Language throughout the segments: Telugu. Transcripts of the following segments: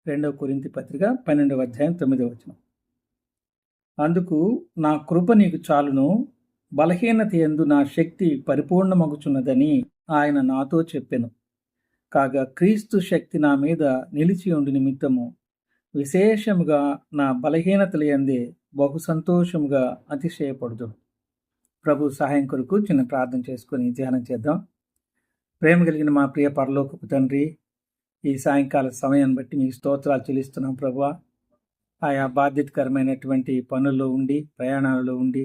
2 కొరింథీ పత్రిక 12వ అధ్యాయం 9వ వచనం. అందుకు నా కృప నీకు చాలును, బలహీనత యందు నా శక్తి పరిపూర్ణమగుచున్నదని ఆయన నాతో చెప్పెను. కాగా క్రీస్తు శక్తి నా మీద నిలిచి ఉండి నిమిత్తము విశేషముగా నా బలహీనతల యందే బహు సంతోషముగా అతిశయపడుదును. ప్రభు సహాయం కొరకు చిన్న ప్రార్థన చేసుకొని ధ్యానం చేద్దాం. ప్రేమ కలిగిన మా ప్రియ పరలోకపు తండ్రి, ఈ సాయంకాల సమయాన్ని బట్టి మీకు స్తోత్రాలు చెల్లిస్తున్నాం ప్రభువా. ఆయా బాధ్యతకరమైనటువంటి పనుల్లో ఉండి, ప్రయాణాలలో ఉండి,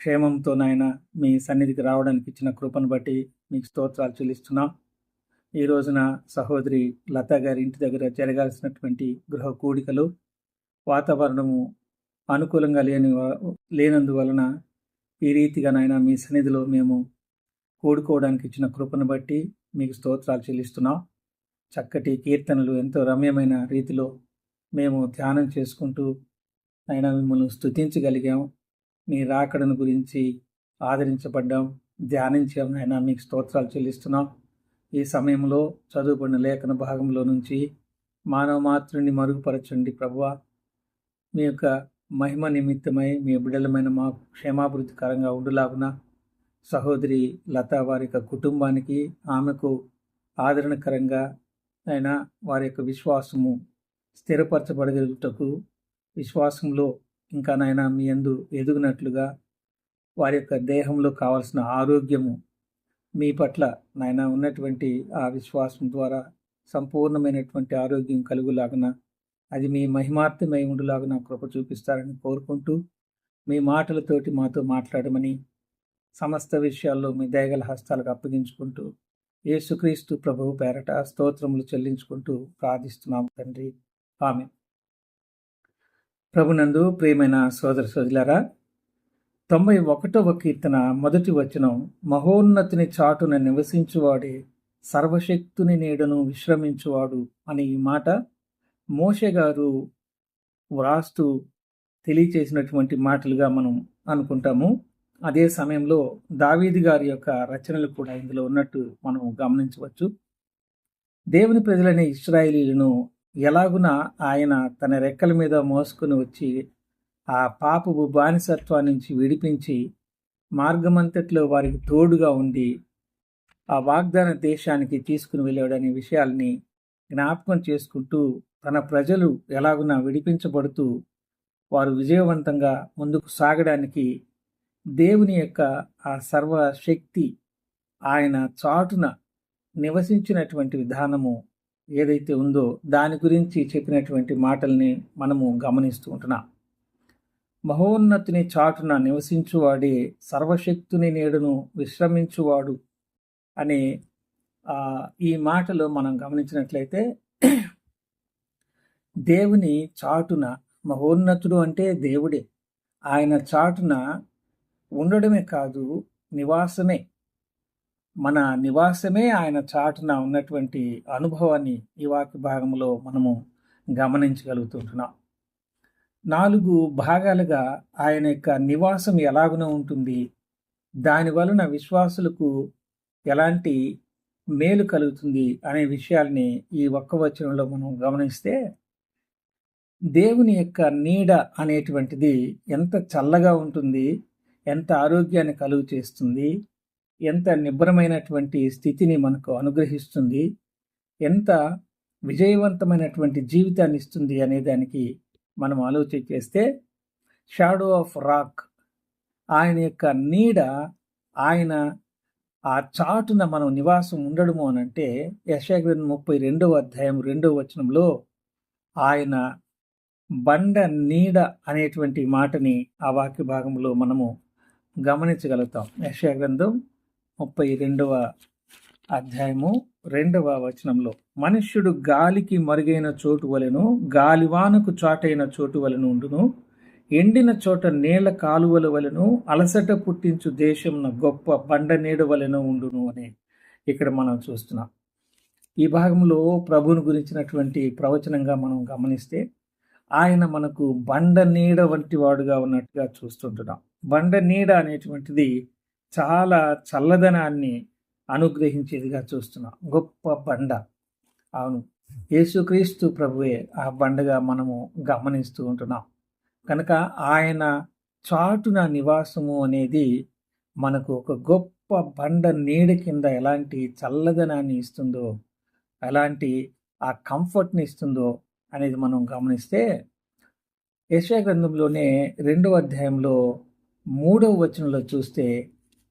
క్షేమంతో నాయన మీ సన్నిధికి రావడానికి ఇచ్చిన కృపను బట్టి మీకు స్తోత్రాలు చెల్లిస్తున్నాం. ఈ రోజున సహోదరి లతా గారి ఇంటి దగ్గర జరగాల్సినటువంటి గృహ కూడికలు వాతావరణము అనుకూలంగా లేనందువలన ఈ రీతిగా నాయన మీ సన్నిధిలో మేము కూడుకోవడానికి ఇచ్చిన కృపను బట్టి మీకు స్తోత్రాలు చెల్లిస్తున్నాం. చక్కటి కీర్తనలు ఎంతో రమ్యమైన రీతిలో మేము ధ్యానం చేసుకుంటూ ఆయన మిమ్మల్ని స్తుతించగలిగాం. మీ రాకడను గురించి ఆదరించబడ్డాం, ధ్యానించాం. ఆయన మీకు స్తోత్రాలు చెల్లిస్తున్నాం. ఈ సమయంలో చదువుబడిన లేఖన భాగంలో నుంచి మానవ మాతృని మరుగుపరచండి ప్రభువా. మీ యొక్క మహిమ నిమిత్తమై మీ బిడ్డలమైన మాకు క్షేమాభివృద్ధికరంగా ఉండులాగున సహోదరి లతా వారి యొక్క కుటుంబానికి, ఆమెకు ఆదరణకరంగా అయినా వారి యొక్క విశ్వాసము స్థిరపరచబడగలుగుటకు, విశ్వాసంలో ఇంకా నాయన మీ యందు ఎదుగునట్లుగా వారి యొక్క దేహంలో కావాల్సిన ఆరోగ్యము మీ పట్ల నాయన ఉన్నటువంటి ఆ విశ్వాసం ద్వారా సంపూర్ణమైనటువంటి ఆరోగ్యం కలుగులాగున, అది మీ మహిమార్థమై ఉండులాగున కృప చూపిస్తారని కోరుకుంటూ, మీ మాటలతోటి మాతో మాట్లాడమని సమస్త విషయాల్లో మీ దయగల హస్తాలకు అప్పగించుకుంటూ యేసుక్రీస్తు ప్రభువు పేరట స్తోత్రములు చెల్లించుకుంటూ ప్రార్థిస్తున్నాము తండ్రి, ఆమేన్. ప్రభునందు ప్రియమైన సోదర సోదరులారా, 91వ కీర్తన మొదటి వచనం, మహోన్నతుని చాటున నివసించువాడే సర్వశక్తుని నీడను విశ్రమించువాడు అని ఈ మాట మోషే గారు వ్రాస్తూ తెలియచేసినటువంటి మాటలుగా మనం అనుకుంటాము. అదే సమయంలో దావీదు గారి యొక్క రచనలు కూడా ఇందులో ఉన్నట్టు మనం గమనించవచ్చు. దేవుని ప్రజలైన ఇశ్రాయేలీయులను ఎలాగున ఆయన తన రెక్కల మీద మోసుకుని వచ్చి ఆ పాపపు బానిసత్వాన్ని నుంచి విడిపించి మార్గమంతట్లో వారికి తోడుగా ఉండి ఆ వాగ్దాన దేశానికి తీసుకుని వెళ్ళాడనే విషయాల్ని జ్ఞాపకం చేసుకుంటూ, తన ప్రజలు ఎలాగున విడిపించబడుతూ వారు విజయవంతంగా ముందుకు సాగడానికి దేవుని యొక్క ఆ సర్వశక్తి ఆయన చాటున నివసించినటువంటి విధానము ఏదైతే ఉందో దాని గురించి చెప్పినటువంటి మాటల్ని మనము గమనిస్తూ ఉంటున్నాం. మహోన్నతుని చాటున నివసించువాడే సర్వశక్తుని నీడను విశ్రమించువాడు అనే ఈ మాటలో మనం గమనించినట్లయితే, దేవుని చాటున, మహోన్నతుడు అంటే దేవుడే, ఆయన చాటున ఉండడమే కాదు, నివాసమే, మన నివాసమే ఆయన చాటున ఉన్నటువంటి అనుభవాన్ని ఈ వాక్య భాగంలో మనము గమనించగలుగుతుంటున్నాం. 4 భాగాలుగా ఆయన యొక్క నివాసం ఎలాగున ఉంటుంది, దాని వలన విశ్వాసులకు ఎలాంటి మేలు కలుగుతుంది అనే విషయాల్ని ఈ ఒక్క వచనంలో మనం గమనిస్తే, దేవుని యొక్క నీడ అనేటువంటిది ఎంత చల్లగా ఉంటుంది, ఎంత ఆరోగ్యాన్ని కలుగు చేస్తుంది, ఎంత నిబ్బరమైనటువంటి స్థితిని మనకు అనుగ్రహిస్తుంది, ఎంత విజయవంతమైనటువంటి జీవితాన్ని ఇస్తుంది అనే దానికి మనం ఆలోచన చేస్తే, షాడో ఆఫ్ రాక్, ఆయన యొక్క నీడ, ఆయన ఆ చాటున మనం నివాసం ఉండడము అనంటే యెషయా గ్రంథం 32వ అధ్యాయం 2వ వచనంలో ఆయన బండ నీడ అనేటువంటి మాటని ఆ వాక్య భాగంలో మనము గమనించగలుగుతాం. యెషయా గ్రంథం 32వ అధ్యాయము 2వ వచనంలో, మనుష్యుడు గాలికి మరుగైన చోటు వలెను, గాలివానకు చాటైన చోటు వలెను ఉండును, ఎండిన చోట నీళ్ల కాలువల వలెను, అలసట పుట్టించు దేశమున గొప్ప బండ నీడ వలెను ఉండును అని ఇక్కడ మనం చూస్తున్నాం. ఈ భాగంలో ప్రభువుని గురించినటువంటి ప్రవచనంగా మనం గమనిస్తే, ఆయన మనకు బండ నీడ వంటి వాడుగా ఉన్నట్టుగా చూస్తుంటున్నాం. బండ నీడ అనేటువంటిది చాలా చల్లదనాన్ని అనుగ్రహించేదిగా చూస్తున్నాం. గొప్ప బండ, అవును, యేసుక్రీస్తు ప్రభువే ఆ బండగా మనము గమనిస్తూ ఉంటున్నాం. కనుక ఆయన చాటున నివాసము అనేది మనకు ఒక గొప్ప బండ నీడ కింద ఎలాంటి చల్లదనాన్ని ఇస్తుందో, ఎలాంటి ఆ కంఫర్ట్ని ఇస్తుందో అనేది మనం గమనిస్తే, యెషయా గ్రంథంలోనే 2వ అధ్యాయంలో 3వ వచనంలో చూస్తే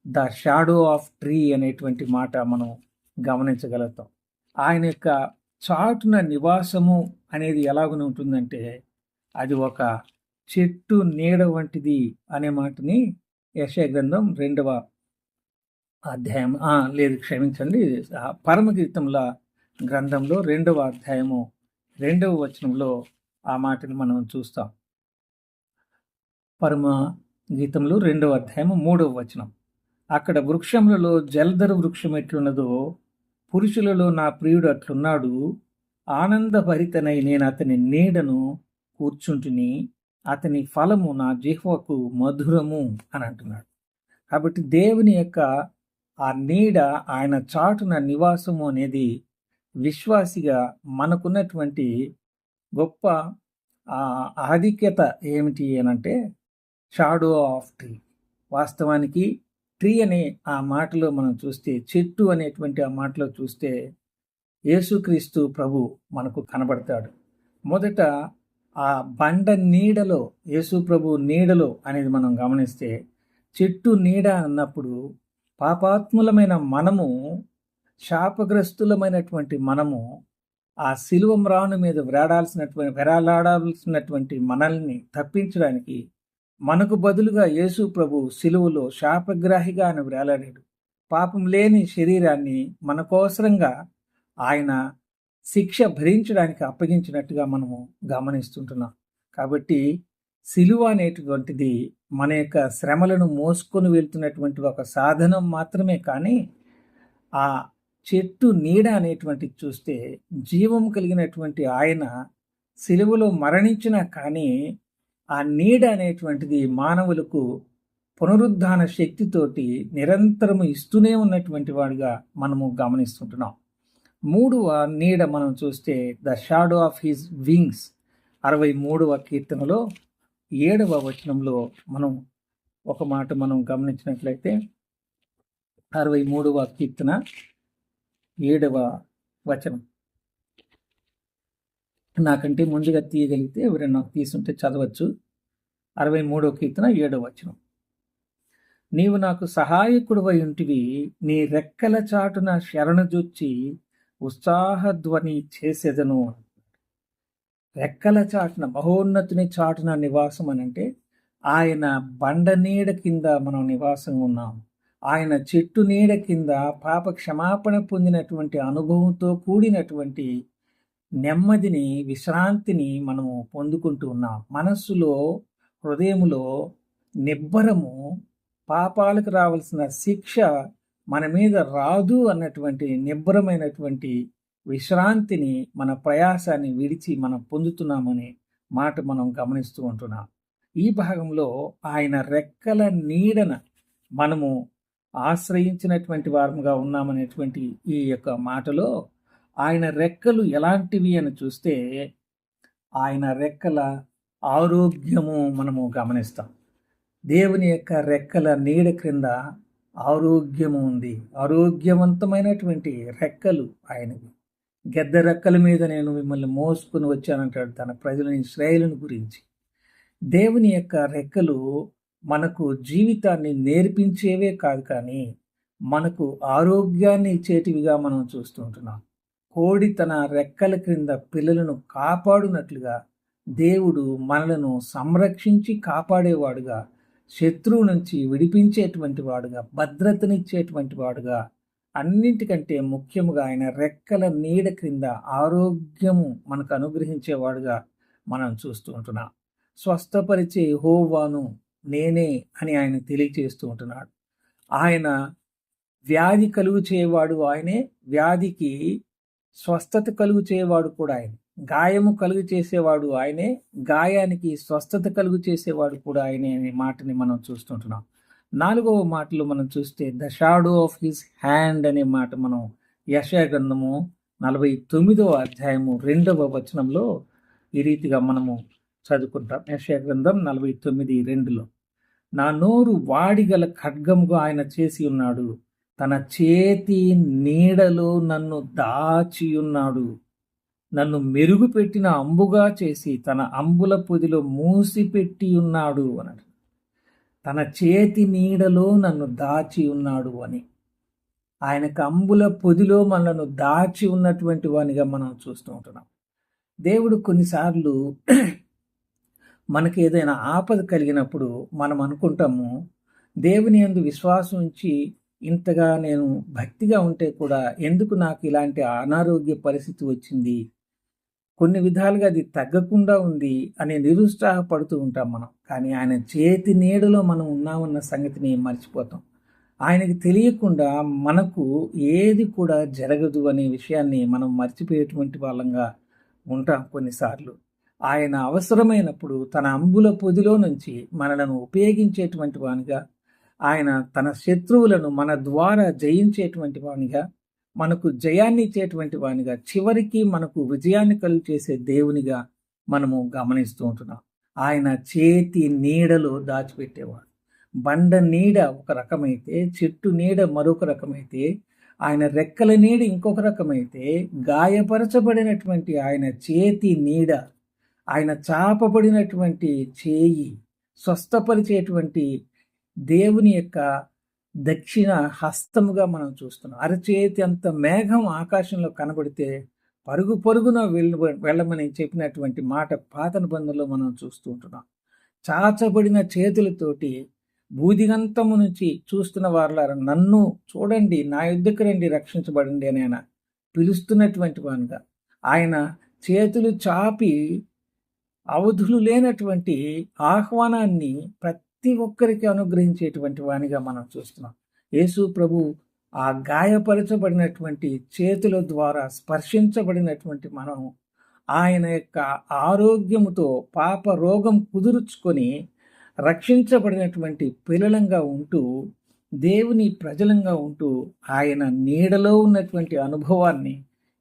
ద షాడో ఆఫ్ ట్రీ అనేటువంటి మాట మనం గమనించగలుగుతాం. ఆయన యొక్క చాటున నివాసము అనేది ఎలాగనే ఉంటుందంటే, అది ఒక చెట్టు నీడ వంటిది అనే మాటని యెషయా గ్రంథం 2వ అధ్యాయం లేదు క్షమించండి, పరమగీతముల గ్రంథంలో 2వ అధ్యాయము 2వ వచనంలో ఆ మాటని మనం చూస్తాం. పరమ గీతంలో 2వ అధ్యాయము 3వ వచనం. అక్కడ వృక్షములలో జలధర వృక్షం ఎట్లున్నదో పురుషులలో నా ప్రియుడు అట్లున్నాడు, ఆనందభరితనై నేను అతని నీడను కూర్చుంటుని, అతని ఫలము నా జిహ్వకు మధురము అని అంటున్నాడు. కాబట్టి దేవుని యొక్క ఆ నీడ, ఆయన చాటున నివాసము అనేది విశ్వాసిగా మనకున్నటువంటి గొప్ప ఆధిక్యత ఏమిటి అనంటే షాడో ఆఫ్ ట్రీ. వాస్తవానికి ట్రీ అనే ఆ మాటలో మనం చూస్తే, చెట్టు అనేటువంటి ఆ మాటలో చూస్తే యేసుక్రీస్తు ప్రభు మనకు కనబడతాడు. మొదట ఆ బండ నీడలో, యేసు ప్రభు నీడలో అనేది మనం గమనిస్తే, చెట్టు నీడ అన్నప్పుడు పాపాత్ములమైన మనము, శాపగ్రస్తులమైనటువంటి మనము ఆ శిలువ మ్రాను మీద వేలాడాల్సినటువంటి మనల్ని తప్పించడానికి మనకు బదులుగా యేసు ప్రభు శిలువలో శాపగ్రాహిగా ఆయన వేలాడాడు. పాపం లేని శరీరాన్ని మనకోసరంగా ఆయన శిక్ష భరించడానికి అప్పగించినట్టుగా మనము గమనిస్తుంటున్నాం. కాబట్టి శిలువ అనేటువంటిది మన యొక్క శ్రమలను మోసుకొని వెళ్తున్నటువంటి ఒక సాధనం మాత్రమే, కానీ ఆ చెట్టు నీడ అనేటువంటిది చూస్తే జీవం కలిగినటువంటి ఆయన శిలువలో మరణించినా కానీ ఆ నీడ అనేటువంటిది మానవులకు పునరుద్ధాన శక్తితోటి నిరంతరము ఇస్తూనే ఉన్నటువంటి వాడుగా మనము గమనిస్తుంటున్నాం. 3వ నీడ మనం చూస్తే the shadow of his wings 63వ కీర్తనలో 7వ వచనంలో మనం ఒక మాట మనం గమనించినట్లయితే, 63వ కీర్తన 7వ వచనం. నాకంటే ముందుగా తీయగలిగితే ఎవరైనా నాకు తీసుంటే చదవచ్చు. 63వ కీర్తన 7వ వచనం. నీవు నాకు సహాయకుడివై ఉంటివి, నీ రెక్కల చాటున శరణుజొచ్చి ఉత్సాహధ్వని చేసేదను. రెక్కల చాటున, మహోన్నతుని చాటున నివాసం అనంటే ఆయన బండ నీడ కింద మనం నివాసం ఉన్నాం. ఆయన చెట్టు నీడ కింద పాప క్షమాపణ పొందినటువంటి అనుభవంతో కూడినటువంటి నెమ్మదిని, విశ్రాంతిని మనము పొందుకుంటూ ఉన్నాం. మనస్సులో, హృదయములో నిబ్బరము, పాపాలకు రావాల్సిన శిక్ష మన మీద రాదు అన్నటువంటి నిబ్బరమైనటువంటి విశ్రాంతిని, మన ప్రయాసాన్ని విడిచి మనం పొందుతున్నామనే మాట మనం గమనిస్తూ ఉంటున్నాం. ఈ భాగంలో ఆయన రెక్కల నీడన మనము ఆశ్రయించినటువంటి వారముగా ఉన్నామనేటువంటి ఈ యొక్క మాటలో ఆయన రెక్కలు ఎలాంటివి అని చూస్తే, ఆయన రెక్కల ఆరోగ్యము మనము గమనిస్తాం. దేవుని యొక్క రెక్కల నీడ క్రింద ఆరోగ్యము ఉంది. ఆరోగ్యవంతమైనటువంటి రెక్కలు ఆయనవి. గెద్ద రెక్కల మీద నేను మిమ్మల్ని మోసుకుని వచ్చానంటాడు తన ప్రజలని, ఇశ్రాయేలును గురించి. దేవుని యొక్క రెక్కలు మనకు జీవితాన్ని నేర్పించేవే కాదు, కానీ మనకు ఆరోగ్యాన్ని ఇచ్చేటివిగా మనం చూస్తుంటున్నాం. కోడి తన రెక్కల క్రింద పిల్లలను కాపాడునట్లుగా దేవుడు మనలను సంరక్షించి కాపాడేవాడుగా, శత్రువు నుంచి విడిపించేటువంటి వాడుగా, భద్రతనిచ్చేటువంటి వాడుగా, అన్నింటికంటే ముఖ్యముగా ఆయన రెక్కల నీడ క్రింద ఆరోగ్యము మనకు అనుగ్రహించేవాడుగా మనం చూస్తూ ఉంటున్నాం. స్వస్థపరిచే యెహోవాను నేనే అని ఆయన తెలియచేస్తూ ఉంటున్నాడు. ఆయన వ్యాధి కలుగు చేయవాడు ఆయనే, వ్యాధికి స్వస్థత కలుగు చేయవాడు కూడా ఆయన. గాయము కలుగు చేసేవాడు ఆయనే, గాయానికి స్వస్థత కలుగు చేసేవాడు కూడా ఆయనే అనే మాటని మనం చూస్తుంటున్నాం. 4వ మాటలో మనం చూస్తే the shadow of his hand అనే మాట మనం యెషయా గ్రంథము 49వ అధ్యాయము 2వ వచనంలో ఈ రీతిగా మనము చదువుకుంటాం. యెషయా గ్రంథం 49:2లో, నా నోరు వాడిగల ఖడ్గముగా ఆయన చేసి ఉన్నాడు, తన చేతి నీడలో నన్ను దాచియున్నాడు, నన్ను మెరుగుపెట్టిన అంబుగా చేసి తన అంబుల పొదిలో మూసిపెట్టి ఉన్నాడు అన్నాడు. తన చేతి నీడలో నన్ను దాచి ఉన్నాడు అని, ఆయనకు అంబుల పొదిలో మనను దాచి ఉన్నటువంటి వానిగా మనం చూస్తూ ఉంటున్నాం. దేవుడు కొన్నిసార్లు మనకి ఏదైనా ఆపద కలిగినప్పుడు మనం అనుకుంటాము, దేవుని యందు విశ్వాసం ఉంచి ఇంతగా నేను భక్తిగా ఉంటే కూడా ఎందుకు నాకు ఇలాంటి అనారోగ్య పరిస్థితి వచ్చింది, కొన్ని విధాలుగా అది తగ్గకుండా ఉంది అని నిరుత్సాహపడుతూ ఉంటాం మనం. కానీ ఆయన చేతి నీడలో మనం ఉన్నామన్న సంగతిని మర్చిపోతాం. ఆయనకి తెలియకుండా మనకు ఏది కూడా జరగదు అనే విషయాన్ని మనం మర్చిపోయేటువంటి వాళ్ళంగా ఉంటాం కొన్నిసార్లు. ఆయన అవసరమైనప్పుడు తన అంబుల పొదిలో నుంచి మనలను ఉపయోగించేటువంటి వానిగా, ఆయన తన శత్రువులను మన ద్వారా జయించేటువంటి వానిగా, మనకు జయాన్ని ఇచ్చేటువంటి వానిగా, చివరికి మనకు విజయాన్ని కలుగు చేసే దేవునిగా మనము గమనిస్తూ ఉంటున్నాం. ఆయన చేతి నీడలో దాచిపెట్టేవాడు. బండ నీడ ఒక రకమైతే, చెట్టు నీడ మరొక రకమైతే, ఆయన రెక్కల నీడ ఇంకొక రకమైతే, గాయపరచబడినటువంటి ఆయన చేతి నీడ, ఆయన చాపబడినటువంటి చేయి, స్వస్థపరిచేటువంటి దేవుని యొక్క దక్షిణ హస్తముగా మనం చూస్తున్నాం. అరచేతి అంత మేఘం ఆకాశంలో కనబడితే పరుగు పరుగున వెళ్ళమని చెప్పినటువంటి మాట పాత నిబంధనలో మనం చూస్తూ ఉంటున్నాం. చాచబడిన చేతులతోటి భూదిగంతము నుంచి చూస్తున్న వారులారా నన్ను చూడండి, నా యుద్ధకు రండి, రక్షించబడండి అని ఆయన పిలుస్తున్నటువంటి వానుగా, ఆయన చేతులు చాపి అవధులు లేనటువంటి ఆహ్వానాన్ని ప్రతి ఒక్కరికి అనుగ్రహించేటువంటి వానిగా మనం చూస్తున్నాం. యేసు ప్రభు ఆ గాయపరచబడినటువంటి చేతుల ద్వారా స్పర్శించబడినటువంటి మనం ఆయన యొక్క ఆరోగ్యముతో పాప రోగం కుదుర్చుకొని రక్షించబడినటువంటి పిల్లలంగా ఉంటూ, దేవుని ప్రజలంగా ఉంటూ, ఆయన నీడలో ఉన్నటువంటి అనుభవాన్ని,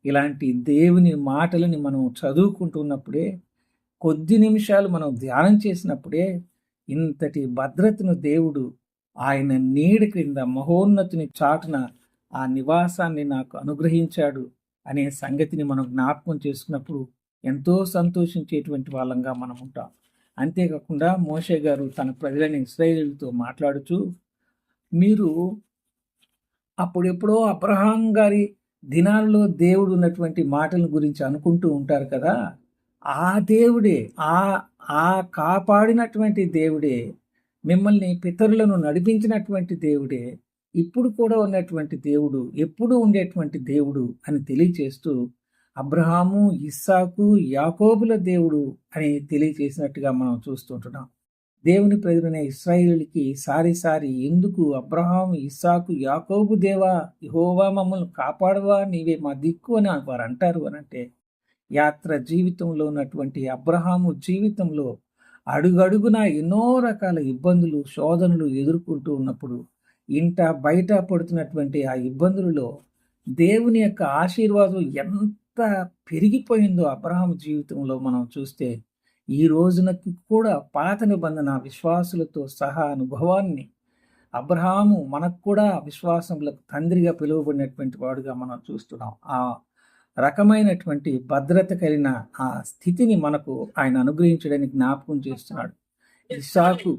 ఇలాంటి దేవుని మాటలని మనం చదువుకుంటున్నప్పుడే, కొద్ది నిమిషాలు మనం ధ్యానం చేసినప్పుడే ఇంతటి భద్రతను దేవుడు ఆయన నీడ క్రింద మహోన్నతుని చాటున ఆ నివాసాన్ని నాకు అనుగ్రహించాడు అనే సంగతిని మనం జ్ఞాపకం చేసుకున్నప్పుడు ఎంతో సంతోషించేటువంటి వాళ్ళంగా మనం ఉంటాం. అంతేకాకుండా మోషే గారు తన ప్రజలైన ఇశ్రాయేలుతో మాట్లాడుచూ, మీరు అప్పుడెప్పుడో అబ్రహాం గారి దినాల్లో దేవుడు ఉన్నటువంటి మాటల గురించి అనుకుంటూ ఉంటారు కదా, ఆ దేవుడే, ఆ కాపాడినటువంటి దేవుడే, మిమ్మల్ని పితరులను నడిపించినటువంటి దేవుడే ఇప్పుడు కూడా ఉన్నటువంటి దేవుడు, ఎప్పుడు ఉండేటువంటి దేవుడు అని తెలియచేస్తూ, అబ్రహాము, ఇస్సాకు, యాకోబుల దేవుడు అని తెలియచేసినట్టుగా మనం చూస్తుంటున్నాం. దేవుని ప్రజలైన ఇశ్రాయేలుకి సారి ఎందుకు అబ్రహాము, ఇస్సాకు, యాకోబు దేవా, యెహోవా మమ్మల్ని కాపాడవా, నీవే మా దిక్కు అని వారు అంటారు అనంటే, యాత్ర జీవితంలో ఉన్నటువంటి అబ్రహాము జీవితంలో అడుగడుగున ఎన్నో రకాల ఇబ్బందులు, శోధనలు ఎదుర్కొంటూ ఉన్నప్పుడు, ఇంట బయట పడుతున్నటువంటి ఆ ఇబ్బందులలో దేవుని యొక్క ఆశీర్వాదం ఎంత పెరిగిపోయిందో అబ్రహాము జీవితంలో మనం చూస్తే, ఈ రోజునకి కూడా పాత నిబంధన విశ్వాసులతో సహా అనుభవాన్ని, అబ్రహాము మనకు కూడా విశ్వాసములకు తండ్రిగా పిలువబడినటువంటి వాడుగా మనం చూస్తున్నాం. ఆ రకమైనటువంటి భద్రత కలిగిన ఆ స్థితిని మనకు ఆయన అనుగ్రహించడానికి జ్ఞాపకం చేస్తున్నాడు. ఇస్సాకు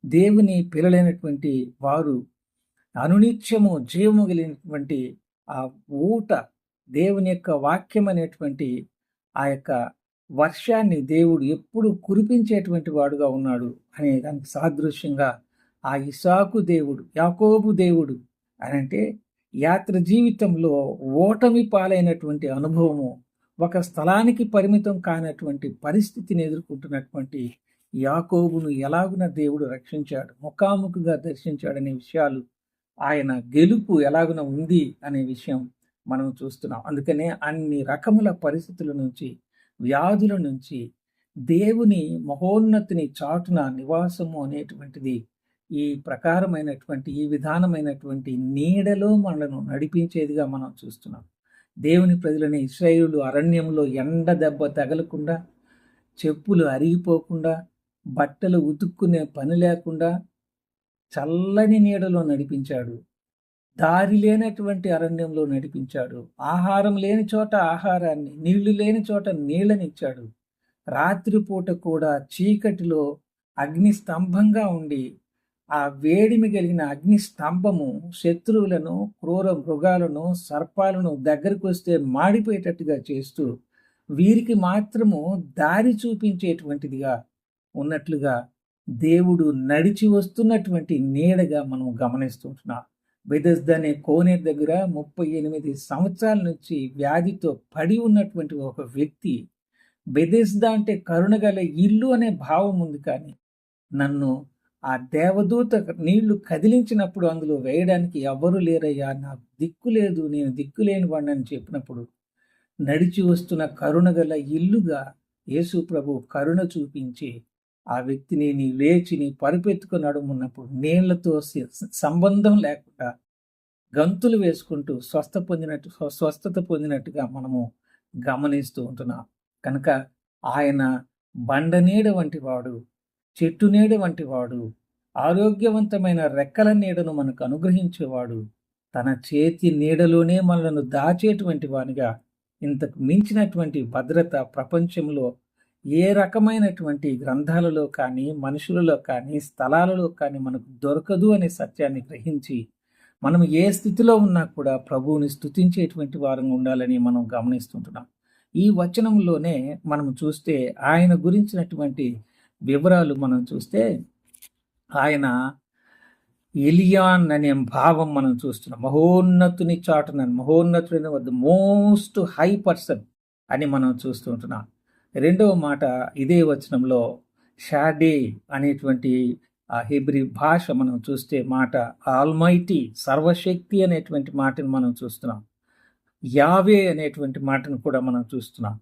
దేవుని పిల్లలైనటువంటి వారు అనునిత్యము జీవము కలిగినటువంటి ఆ ఊట, దేవుని యొక్క వాక్యం అనేటువంటి ఆ యొక్క వర్షాన్ని దేవుడు ఎప్పుడు కురిపించేటువంటి వాడుగా ఉన్నాడు అనే దానికి సాదృశ్యంగా ఆ ఇస్సాకు దేవుడు, యాకోబు దేవుడు అని అంటే, యాత్ర జీవితంలో ఓటమి పాలైనటువంటి అనుభవము, ఒక స్థలానికి పరిమితం కానటువంటి పరిస్థితిని ఎదుర్కొంటున్నటువంటి యాకోబును ఎలాగున దేవుడు రక్షించాడు, ముఖాముఖిగా దర్శించాడనే విషయాలు, ఆయన గెలుపు ఎలాగున ఉంది అనే విషయం మనం చూస్తున్నాం. అందుకనే అన్ని రకముల పరిస్థితుల నుంచి, వ్యాధుల నుంచి దేవుని మహోన్నతిని చాటున నివాసము అనేటువంటిది ఈ ప్రకారమైనటువంటి, ఈ విధానమైనటువంటి నీడలో మనను నడిపించేదిగా మనం చూస్తున్నాం. దేవుని ప్రజలని ఇశ్రాయేలు అరణ్యంలో ఎండ దెబ్బ తగలకుండా, చెప్పులు అరిగిపోకుండా, బట్టలు ఉతుక్కునే పని లేకుండా చల్లని నీడలో నడిపించాడు. దారి లేనటువంటి అరణ్యంలో నడిపించాడు. ఆహారం లేని చోట ఆహారాన్ని, నీళ్లు లేని చోట నీళ్ళనిచ్చాడు. రాత్రిపూట కూడా చీకటిలో అగ్ని స్తంభంగా ఉండి, ఆ వేడిమి కలిగిన అగ్ని స్తంభము శత్రువులను, క్రూర మృగాలను, సర్పాలను దగ్గరకు వస్తే మాడిపోయేటట్టుగా చేస్తూ వీరికి మాత్రము దారి చూపించేటువంటిదిగా ఉన్నట్లుగా దేవుడు నడిచి వస్తున్నటువంటి నీడగా మనం గమనిస్తుంటున్నాం. బెథెస్దా అనే కోనేరు దగ్గర 38 సంవత్సరాల నుంచి వ్యాధితో పడి ఉన్నటువంటి ఒక వ్యక్తి, బెథెస్దా అంటే కరుణగల ఇల్లు అనే భావం ఉంది, కానీ నన్ను ఆ దేవదూత నీళ్లు కదిలించినప్పుడు అందులో వేయడానికి ఎవ్వరూ లేరయ్యా, నాకు దిక్కు లేదు, నేను దిక్కులేని వాడిని అని చెప్పినప్పుడు నడిచి వస్తున్న కరుణగల ఇల్లుగా యేసు ప్రభు కరుణ చూపించి ఆ వ్యక్తిని నీ లేచి నీ పరుపెత్తుకుని నడుమున్నప్పుడు నీళ్లతో సంబంధం లేకుండా గంతులు వేసుకుంటూ స్వస్థత పొందినట్టుగా మనము గమనిస్తూ ఉంటున్నాం. కనుక ఆయన బండ నీడ వంటి వాడు, చెట్టు నీడ వంటి వాడు, ఆరోగ్యవంతమైన రెక్కల నీడను మనకు అనుగ్రహించేవాడు, తన చేతి నీడలోనే మనలను దాచేటువంటి వానిగా ఇంతకు మించినటువంటి భద్రత ప్రపంచంలో ఏ రకమైనటువంటి గ్రంథాలలో కానీ, మనుషులలో కానీ, స్థలాలలో కానీ మనకు దొరకదు అనే సత్యాన్ని గ్రహించి మనం ఏ స్థితిలో ఉన్నా కూడా ప్రభువుని స్తుతించేటువంటి వారంగా ఉండాలని మనం గమనిస్తుంటున్నాం. ఈ వచనంలోనే మనం చూస్తే ఆయన గురించినటువంటి వివరాలు మనం చూస్తే ఆయన ఎలియాన్ అనే భావం మనం చూస్తున్నాం. మహోన్నతుని చాటున, మహోన్నతుని వద్ద మోస్ట్ హై పర్సన్ అని మనం చూస్తుంటున్నాం. రెండవ మాట ఇదే వచనంలో షాడే అనేటువంటి ఆ హెబ్రీ భాష మనం చూస్తే మాట ఆల్మైటీ, సర్వశక్తి అనేటువంటి మాటను మనం చూస్తున్నాం. యావే అనేటువంటి మాటను కూడా మనం చూస్తున్నాం.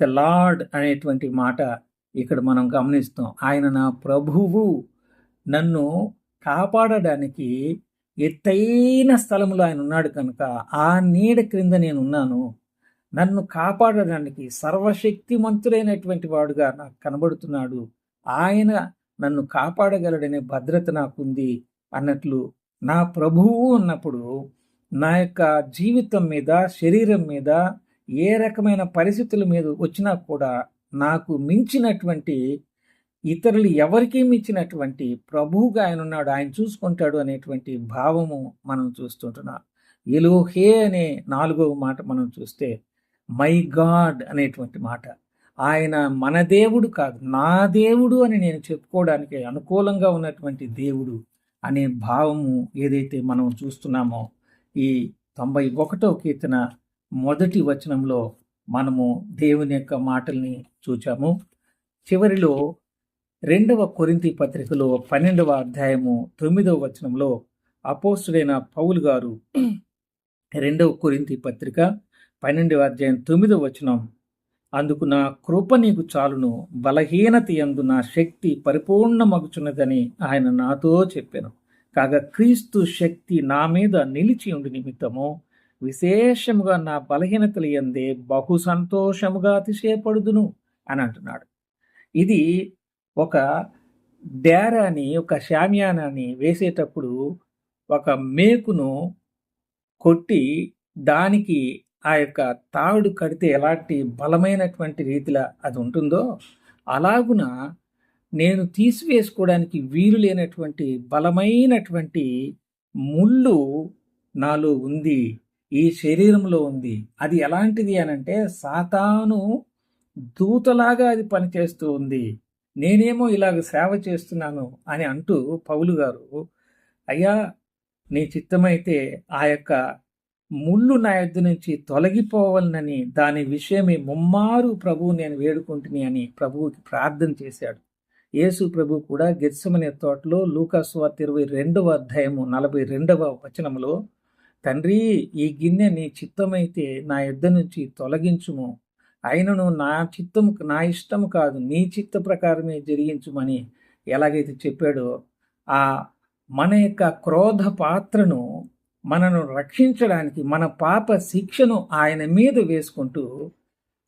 ద లార్డ్ అనేటువంటి మాట ఇక్కడ మనం గమనిస్తాం. ఆయన నా ప్రభువు, నన్ను కాపాడడానికి ఎత్తైన స్థలంలో ఆయన ఉన్నాడు కనుక ఆ నీడ క్రింద నేను ఉన్నాను. నన్ను కాపాడడానికి సర్వశక్తిమంతుడైనటువంటి వాడుగా నాకు కనబడుతున్నాడు. ఆయన నన్ను కాపాడగలడనే భద్రత నాకుంది అన్నట్లు నా ప్రభువు ఉన్నప్పుడు నా యొక్క జీవితం మీద, శరీరం మీద ఏ రకమైన పరిస్థితుల మీద వచ్చినా కూడా నాకు మించినటువంటి ఇతరులు ఎవరికీ మించినటువంటి ప్రభువుగా ఆయన ఉన్నాడు, ఆయన చూసుకుంటాడు అనేటువంటి భావము మనం చూస్తుంటున్నాం. ఎలోహే అనే 4వ మాట మనం చూస్తే మై గాడ్ అనేటువంటి మాట. ఆయన మన దేవుడు కాదు, నా దేవుడు అని నేను చెప్పుకోవడానికి అనుకూలంగా ఉన్నటువంటి దేవుడు అనే భావము ఏదైతే మనం చూస్తున్నామో ఈ 91వ కీర్తన మొదటి వచనంలో మనము దేవుని యొక్క మాటల్ని చూచాము. చివరిలో 2వ కొరింథీ పత్రికలో 12వ అధ్యాయము 9వ వచనంలో అపోస్తుడైన పౌలు గారు 2వ కొరింథీ పత్రిక 12వ అధ్యాయం 9వ వచనం, అందుకు నా కృప నీకు చాలును, బలహీనత యందు నా శక్తి పరిపూర్ణమగుచున్నదని ఆయన నాతో చెప్పాను. కాగా క్రీస్తు శక్తి నా మీద నిలిచి ఉండి నిమిత్తము విశేషముగా నా బలహీనతలు యందే బహు సంతోషముగా అతిశయపడుదును అని అంటున్నాడు. ఇది ఒక డేరాని, ఒక శామ్యానాన్ని వేసేటప్పుడు ఒక మేకును కొట్టి దానికి ఆ యొక్క తాడు కడితే ఎలాంటి బలమైనటువంటి రీతిలో అది ఉంటుందో అలాగున నేను తీసివేసుకోవడానికి వీలు లేనటువంటి బలమైనటువంటి ముళ్ళు నాలో ఉంది, ఈ శరీరంలో ఉంది. అది ఎలాంటిది అనంటే సాతాను దూతలాగా అది పనిచేస్తూ ఉంది. నేనేమో ఇలాగ సేవ చేస్తున్నాను అని అంటూ పౌలు గారు, అయ్యా నీ చిత్తమైతే ఆ యొక్క ముళ్ళు నా యొద్ద నుంచి తొలగిపోవాలని దాని విషయమే ముమ్మారు ప్రభువు నేను వేడుకుంటుని అని ప్రభువుకి ప్రార్థన చేశాడు. యేసు ప్రభు కూడా గెత్సెమనే తోటలో లూకా సువార్త 22వ అధ్యాయము 42వ వచనంలో, తండ్రి ఈ గిన్నె నీ చిత్తమైతే నా యొద్ద నుంచి తొలగించుము, అయినను నా ఇష్టము కాదు నీ చిత్త ప్రకారమే జరిగించుమని ఎలాగైతే చెప్పాడో ఆ మన యొక్క క్రోధ పాత్రను మనను రక్షించడానికి మన పాప శిక్షను ఆయన మీద వేసుకుంటూ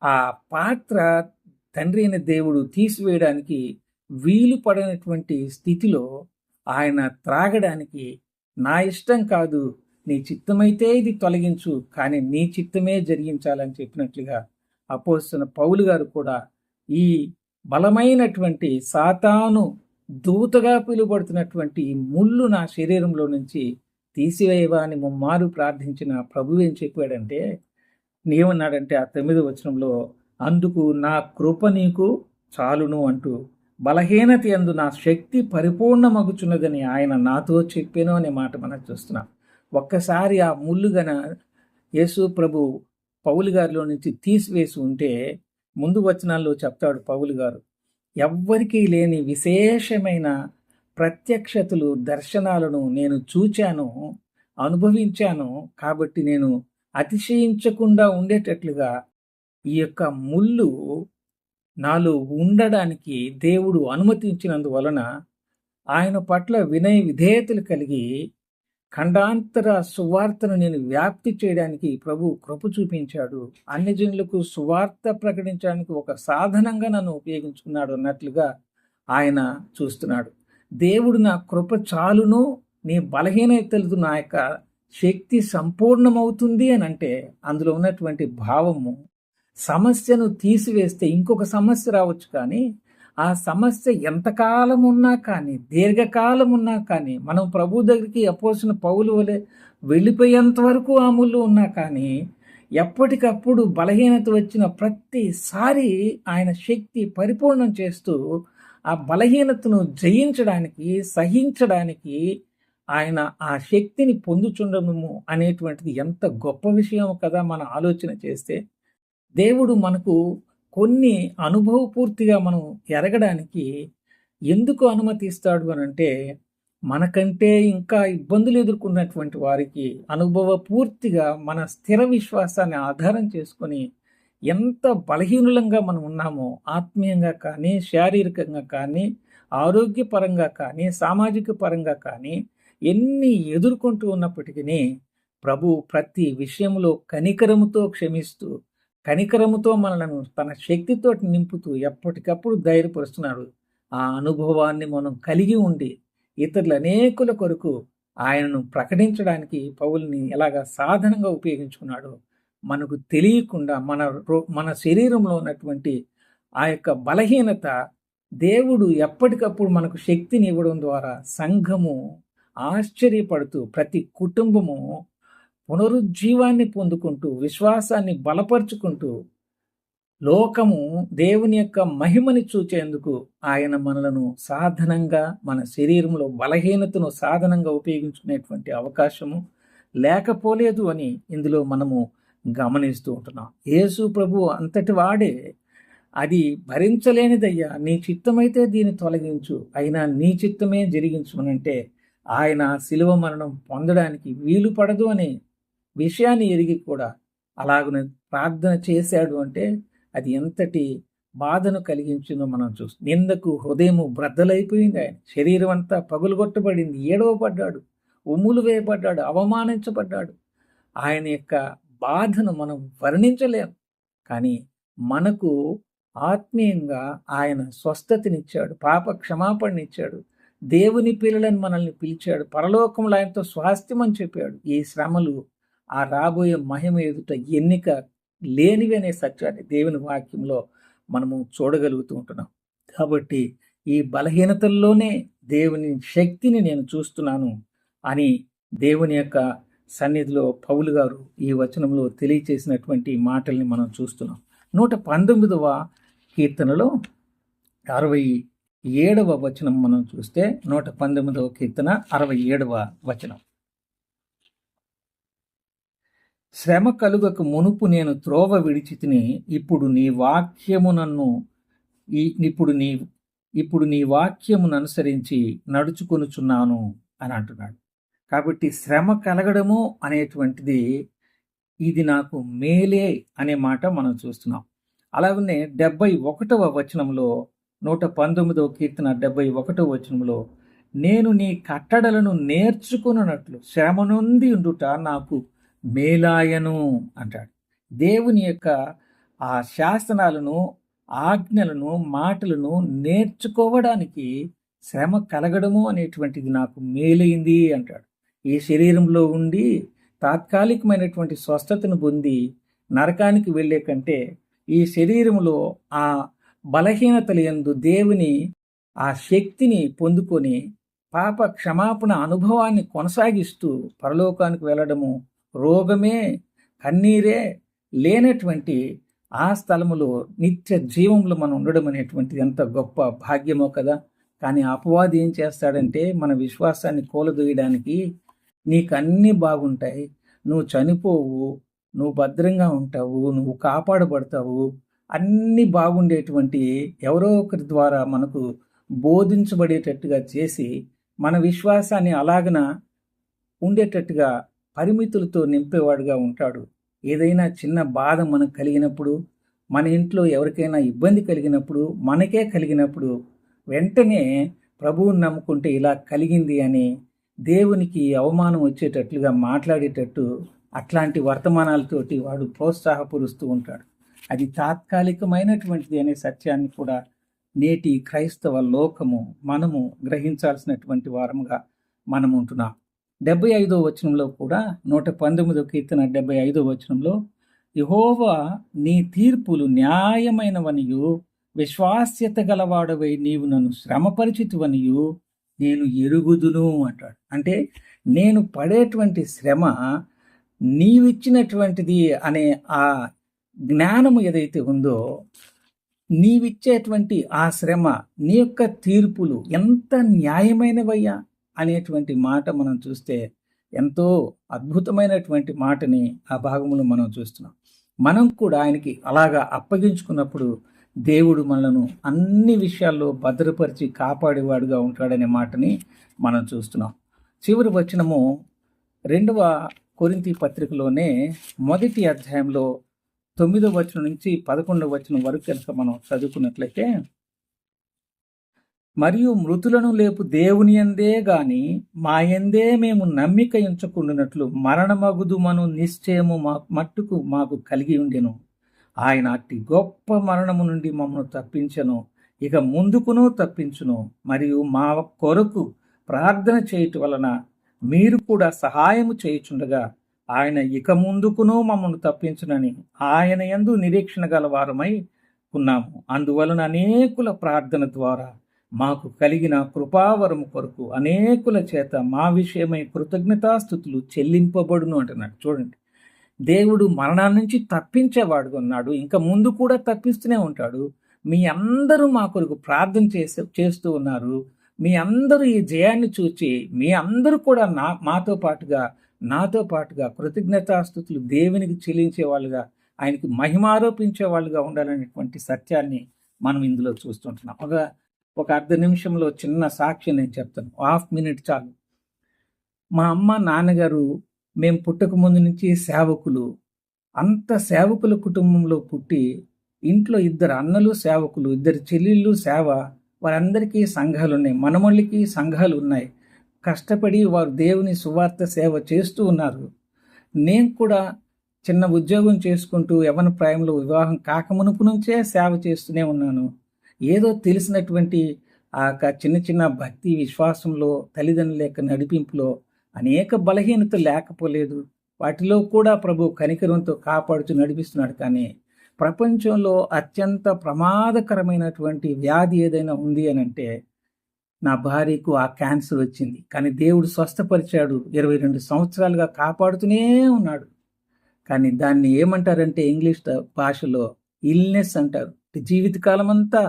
ఆ పాత్ర తండ్రి అయిన దేవుడు తీసివేయడానికి వీలు పడనటువంటి స్థితిలో ఆయన త్రాగడానికి నా ఇష్టం కాదు, నీ చిత్తమైతే ఇది తొలగించు, కానీ నీ చిత్తమే జరిగించాలని చెప్పినట్లుగా అపోస్తలుడైన పౌలు గారు కూడా ఈ బలమైనటువంటి సాతాను దూతగా పిలువబడుతున్నటువంటి ఈ ముళ్ళు నా శరీరంలో నుంచి తీసివేయవా అని ముమ్మారు ప్రార్థించిన ప్రభువు ఏం చెప్పాడంటే, ఏమన్నాడంటే ఆ 9వ వచనంలో, అందుకు నా కృప నీకు చాలును అంటూ బలహీనత యందు నా శక్తి పరిపూర్ణమగుచున్నదని ఆయన నాతో చెప్పాను అనే మాట మనం చూస్తున్నాం. ఒక్కసారి ఆ ముళ్ళుగన యేసు ప్రభు పౌలు గారిలో నుంచి తీసివేసి ఉంటే, ముందు వచనాల్లో చెప్తాడు పౌలు గారు, ఎవ్వరికీ లేని విశేషమైన ప్రత్యక్షతలు దర్శనాలను నేను చూచాను, అనుభవించాను. కాబట్టి నేను అతిశయించకుండా ఉండేటట్లుగా ఈ యొక్క ముళ్ళు నాలో ఉండడానికి దేవుడు అనుమతించినందువలన ఆయన పట్ల వినయ విధేయతలు కలిగి ఖండాంతర సువార్తను నేను వ్యాప్తి చేయడానికి ప్రభు కృప చూపించాడు. అన్ని జనులకు సువార్త ప్రకటించడానికి ఒక సాధనంగా నన్ను ఉపయోగించుకున్నాడు అన్నట్లుగా ఆయన చూస్తున్నాడు. దేవుడు నా కృప చాలును, నీ బలహీనతలతో నా యొక్క శక్తి సంపూర్ణమవుతుంది అని అంటే అందులో ఉన్నటువంటి భావము, సమస్యను తీసివేస్తే ఇంకొక సమస్య రావచ్చు, కానీ ఆ సమస్య ఎంతకాలం ఉన్నా కానీ, దీర్ఘకాలం ఉన్నా కానీ, మనం ప్రభు దగ్గరికి అపోసిన పౌలు వలె వెళ్ళిపోయేంత వరకు ఆ ముళ్ళు ఉన్నా కానీ, ఎప్పటికప్పుడు బలహీనత వచ్చిన ప్రతిసారి ఆయన శక్తి పరిపూర్ణం చేస్తూ ఆ బలహీనతను జయించడానికి, సహించడానికి ఆయన ఆ శక్తిని పొందుచుండము అనేటువంటిది ఎంత గొప్ప విషయం కదా మనం ఆలోచన చేస్తే. దేవుడు మనకు కొన్ని అనుభవపూర్తిగా మనం ఎరగడానికి ఎందుకు అనుమతిస్తాడు అని అంటే, మనకంటే ఇంకా ఇబ్బందులు ఎదుర్కొన్నటువంటి వారికి అనుభవపూర్తిగా మన స్థిర విశ్వాసాన్ని ఆధారం చేసుకొని ఎంత బలహీనులంగా మనం ఉన్నామో, ఆత్మీయంగా కానీ, శారీరకంగా కానీ, ఆరోగ్యపరంగా కానీ, సామాజిక పరంగా కానీ ఎన్ని ఎదుర్కొంటూ ఉన్నప్పటికీ ప్రభు ప్రతి విషయంలో కనికరముతో క్షమిస్తూ, కనికరముతో మనలను తన శక్తితో నింపుతూ ఎప్పటికప్పుడు ధైర్యపరుస్తున్నాడు. ఆ అనుభవాన్ని మనం కలిగి ఉండి ఇతరులు అనేకుల కొరకు ఆయనను ప్రకటించడానికి పౌలుని ఎలాగా సాధనంగా ఉపయోగించుకున్నాడో మనకు తెలియకుండా మన శరీరంలో ఉన్నటువంటి ఆ యొక్క బలహీనత దేవుడు ఎప్పటికప్పుడు మనకు శక్తిని ఇవ్వడం ద్వారా సంఘము ఆశ్చర్యపడుతూ, ప్రతి కుటుంబము పునరుజ్జీవాన్ని పొందుకుంటూ, విశ్వాసాన్ని బలపరుచుకుంటూ, లోకము దేవుని యొక్క మహిమని చూచేందుకు ఆయన మనలను సాధనంగా, మన శరీరంలో బలహీనతను సాధనంగా ఉపయోగించుకునేటువంటి అవకాశము లేకపోలేదు అని ఇందులో మనము గమనిస్తూ ఉంటున్నాం. యేసు ప్రభు అంతటి వాడే, అది భరించలేనిదయ్యా, నీ చిత్తమైతే దీన్ని తొలగించు, అయినా నీ చిత్తమే జరిగించుమనంటే ఆయన శిలువ మరణం పొందడానికి వీలు పడదు అనే విషయాన్ని ఎరిగి కూడా అలాగనే ప్రార్థన చేశాడు అంటే అది ఎంతటి బాధను కలిగించిందో మనం చూస్తాం. నిందకు హృదయము బ్రద్దలైపోయింది, ఆయన శరీరం అంతా పగులుగొట్టబడింది, ఏడవపడ్డాడు, ఉమ్ములు వేయబడ్డాడు, అవమానించబడ్డాడు. ఆయన యొక్క బాధను మనం వర్ణించలేం, కానీ మనకు ఆత్మీయంగా ఆయన స్వస్థతనిచ్చాడు, పాప క్షమాపణనిచ్చాడు, దేవుని పిల్లలని మనల్ని పిలిచాడు, పరలోకంలో ఆయనతో స్వాస్థ్యం అని చెప్పాడు. ఈ శ్రమలు ఆ రాబోయే మహిమ ఎదుట ఎన్నిక లేనివి అనే సత్యాన్ని దేవుని వాక్యంలో మనము చూడగలుగుతూ ఉంటున్నాం. కాబట్టి ఈ బలహీనతల్లోనే దేవుని శక్తిని నేను చూస్తున్నాను అని దేవుని యొక్క సన్నిధిలో పౌలు గారు ఈ వచనంలో తెలియచేసినటువంటి మాటల్ని మనం చూస్తున్నాం. 119వ కీర్తనలో 67వ వచనం మనం చూస్తే, 119వ కీర్తన 67వ వచనం, శ్రమ కలుగక మునుపు నేను త్రోవ విడిచితిని, ఇప్పుడు నీ వాక్యమును అనుసరించి నడుచుకొనుచున్నాను అని అంటున్నాడు. కాబట్టి శ్రమ కలగడము అనేటువంటిది ఇది నాకు మేలే అనే మాట మనం చూస్తున్నాం. అలాగనే 71వ వచనంలో, 119వ కీర్తన 71వ వచనంలో, నేను నీ కట్టడలను నేర్చుకున్నట్లు శ్రమ నొంది ఉండుట నాకు మేలాయను అంటాడు. దేవుని యొక్క ఆ శాసనాలను, ఆజ్ఞలను, మాటలను నేర్చుకోవడానికి శ్రమ కలగడము అనేటువంటిది నాకు మేలైంది అంటాడు. ఈ శరీరంలో ఉండి తాత్కాలికమైనటువంటి స్వస్థతను పొంది నరకానికి వెళ్ళే కంటే ఈ శరీరంలో ఆ బలహీనతల యందు దేవుని ఆ శక్తిని పొందుకొని పాప క్షమాపణ అనుభవాన్ని కొనసాగిస్తూ పరలోకానికి వెళ్ళడము, రోగమే కన్నీరే లేనటువంటి ఆ స్థలములో నిత్య జీవంలో మనం ఉండడం అనేటువంటిది ఎంత గొప్ప భాగ్యమో కదా. కానీ అపవాది ఏం చేస్తాడంటే మన విశ్వాసాన్ని కూలదోయడానికి, నీకు అన్నీ బాగుంటాయి, నువ్వు చనిపోవు, నువ్వు భద్రంగా ఉంటావు, నువ్వు కాపాడబడతావు, అన్నీ బాగుండేటువంటి ఎవరో ఒకరి ద్వారా మనకు బోధించబడేటట్టుగా చేసి మన విశ్వాసాన్ని అలాగన ఉండేటట్టుగా పరిమితులతో నింపేవాడుగా ఉంటాడు. ఏదైనా చిన్న బాధ మనకు కలిగినప్పుడు, మన ఇంట్లో ఎవరికైనా ఇబ్బంది కలిగినప్పుడు, మనకే కలిగినప్పుడు వెంటనే ప్రభువుని నమ్ముకుంటే ఇలా కలిగింది అని దేవునికి అవమానం వచ్చేటట్లుగా మాట్లాడేటట్టు అట్లాంటి వర్తమానాలతోటి వాడు ప్రోత్సాహపరుస్తూ ఉంటాడు. అది తాత్కాలికమైనటువంటిది అనే సత్యాన్ని కూడా నేటి క్రైస్తవ లోకము మనము గ్రహించాల్సినటువంటి వారముగా మనం ఉంటున్నాం. 75వ వచనంలో కూడా 119వ కీర్తన 75వ వచనంలో, యెహోవా నీ తీర్పులు న్యాయమైనవనియు విశ్వాస్యత గలవాడవై నీవు నన్ను శ్రమపరిచితివనియు నేను ఎరుగుదును అంటాడు. అంటే నేను పడేటువంటి శ్రమ నీవిచ్చినటువంటిది అనే ఆ జ్ఞానము ఏదైతే ఉందో, నీవిచ్చేటువంటి ఆ శ్రమ, నీ యొక్క తీర్పులు ఎంత న్యాయమైనవయ్యా అనేటువంటి మాట మనం చూస్తే ఎంతో అద్భుతమైనటువంటి మాటని ఆ భాగంలో మనం చూస్తున్నాం. మనం కూడా ఆయనకి అలాగా అప్పగించుకున్నప్పుడు దేవుడు మనలను అన్ని విషయాల్లో భద్రపరిచి కాపాడేవాడుగా ఉంటాడనే మాటని మనం చూస్తున్నాం. చివరి వచనము 2వ కొరింథీ పత్రికలోనే 1వ అధ్యాయంలో 9వ వచనం నుంచి 11వ వచనం వరకు కనుక మనం చదువుకున్నట్లయితే, మరియు మృతులను లేపు దేవుని యందే గాని మా యందే మేము నమ్మిక ఉంచకుండానట్లు మరణమగుదు మను నిశ్చయము మట్టుకు మాకు కలిగి ఉండెను. ఆయన అట్టి గొప్ప మరణము నుండి మమ్మను తప్పించెను, ఇక ముందుకును తప్పించును. మరియు మా కొరకు ప్రార్థన చేయటం వలన మీరు కూడా సహాయము చేయుచుండగా ఆయన ఇక ముందుకును మమ్మను తప్పించునని ఆయన యందు నిరీక్షణ గల వారమై ఉన్నాము. అందువలన అనేకుల ప్రార్థన ద్వారా మాకు కలిగిన కృపావరము కొరకు అనేకుల చేత మా విషయమై కృతజ్ఞతాస్థుతులు చెల్లింపబడును అంటున్నాడు. చూడండి, దేవుడు మరణాన్ని నుంచి తప్పించేవాడుగా ఉన్నాడు, ఇంకా ముందు కూడా తప్పిస్తూనే ఉంటాడు. మీ అందరూ మా కొరకు ప్రార్థన చేస్తూ ఉన్నారు. మీ అందరూ ఈ జయాన్ని చూచి మీ అందరూ కూడా నాతో పాటుగా కృతజ్ఞతాస్థుతులు దేవునికి చెల్లించే వాళ్ళుగా, ఆయనకి మహిమారోపించే వాళ్ళుగా ఉండాలనేటువంటి సత్యాన్ని మనం ఇందులో చూస్తుంటున్నాం. ఒక అర్ధ నిమిషంలో చిన్న సాక్ష్యం నేను చెప్తాను, 1/2 minute చాలు. మా అమ్మ నాన్నగారు మేము పుట్టక ముందు నుంచి సేవకులు. అంత సేవకుల కుటుంబంలో పుట్టి ఇంట్లో 2 అన్నలు సేవకులు, 2 చెల్లెళ్ళు సేవ, వారందరికీ సంఘాలు ఉన్నాయి, మనమళ్ళకి సంఘాలు ఉన్నాయి. కష్టపడి వారు దేవుని సువార్త సేవ చేస్తూ ఉన్నారు. నేను కూడా చిన్న ఉద్యోగం చేసుకుంటూ యవ్వన ప్రాయంలో వివాహం కాకమునుపు నుంచే సేవ చేస్తూనే ఉన్నాను. ఏదో తెలిసినటువంటి ఆ చిన్న చిన్న భక్తి విశ్వాసంలో తల్లిదండ్రుల యొక్క నడిపింపులో అనేక బలహీనతలు లేకపోలేదు. వాటిలో కూడా ప్రభు కనికరంతో కాపాడుతూ నడిపిస్తున్నాడు. కానీ ప్రపంచంలో అత్యంత ప్రమాదకరమైనటువంటి వ్యాధి ఏదైనా ఉంది అని అంటే నా భార్యకు ఆ క్యాన్సర్ వచ్చింది. కానీ దేవుడు స్వస్థపరిచాడు, 22 సంవత్సరాలుగా కాపాడుతూనే ఉన్నాడు. కానీ దాన్ని ఏమంటారంటే ఇంగ్లీష్ భాషలో ఇల్నెస్ అంటారు. జీవితకాలం అంతా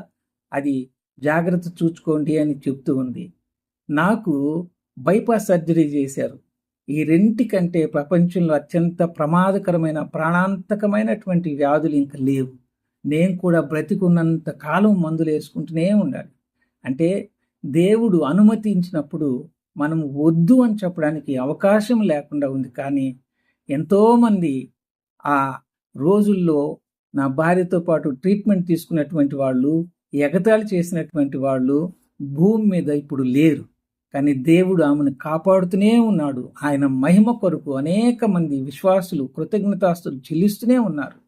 అది జాగ్రత్త చూసుకోండి అని చెప్తూ ఉంది. నాకు బైపాస్ సర్జరీ చేశారు. ఈ రెంటికంటే ప్రపంచంలో అత్యంత ప్రమాదకరమైన ప్రాణాంతకమైనటువంటి వ్యాధులు ఇంకా లేవు. నేను కూడా బ్రతికున్నంత కాలం మందులు వేసుకుంటూనే ఉండాలి. అంటే దేవుడు అనుమతించినప్పుడు మనం వద్దు అని చెప్పడానికి అవకాశం లేకుండా ఉంది. కానీ ఎంతోమంది ఆ రోజుల్లో నా భార్యతో పాటు ట్రీట్మెంట్ తీసుకున్నటువంటి వాళ్ళు, ఎగతాళి చేసినటువంటి వాళ్ళు భూమి మీద ఇప్పుడు లేరు. కానీ దేవుడు ఆమెను కాపాడుతూనే ఉన్నాడు. ఆయన మహిమ కొరకు అనేక మంది విశ్వాసులు కృతజ్ఞతాస్తులు చెల్లిస్తూనే ఉన్నారు.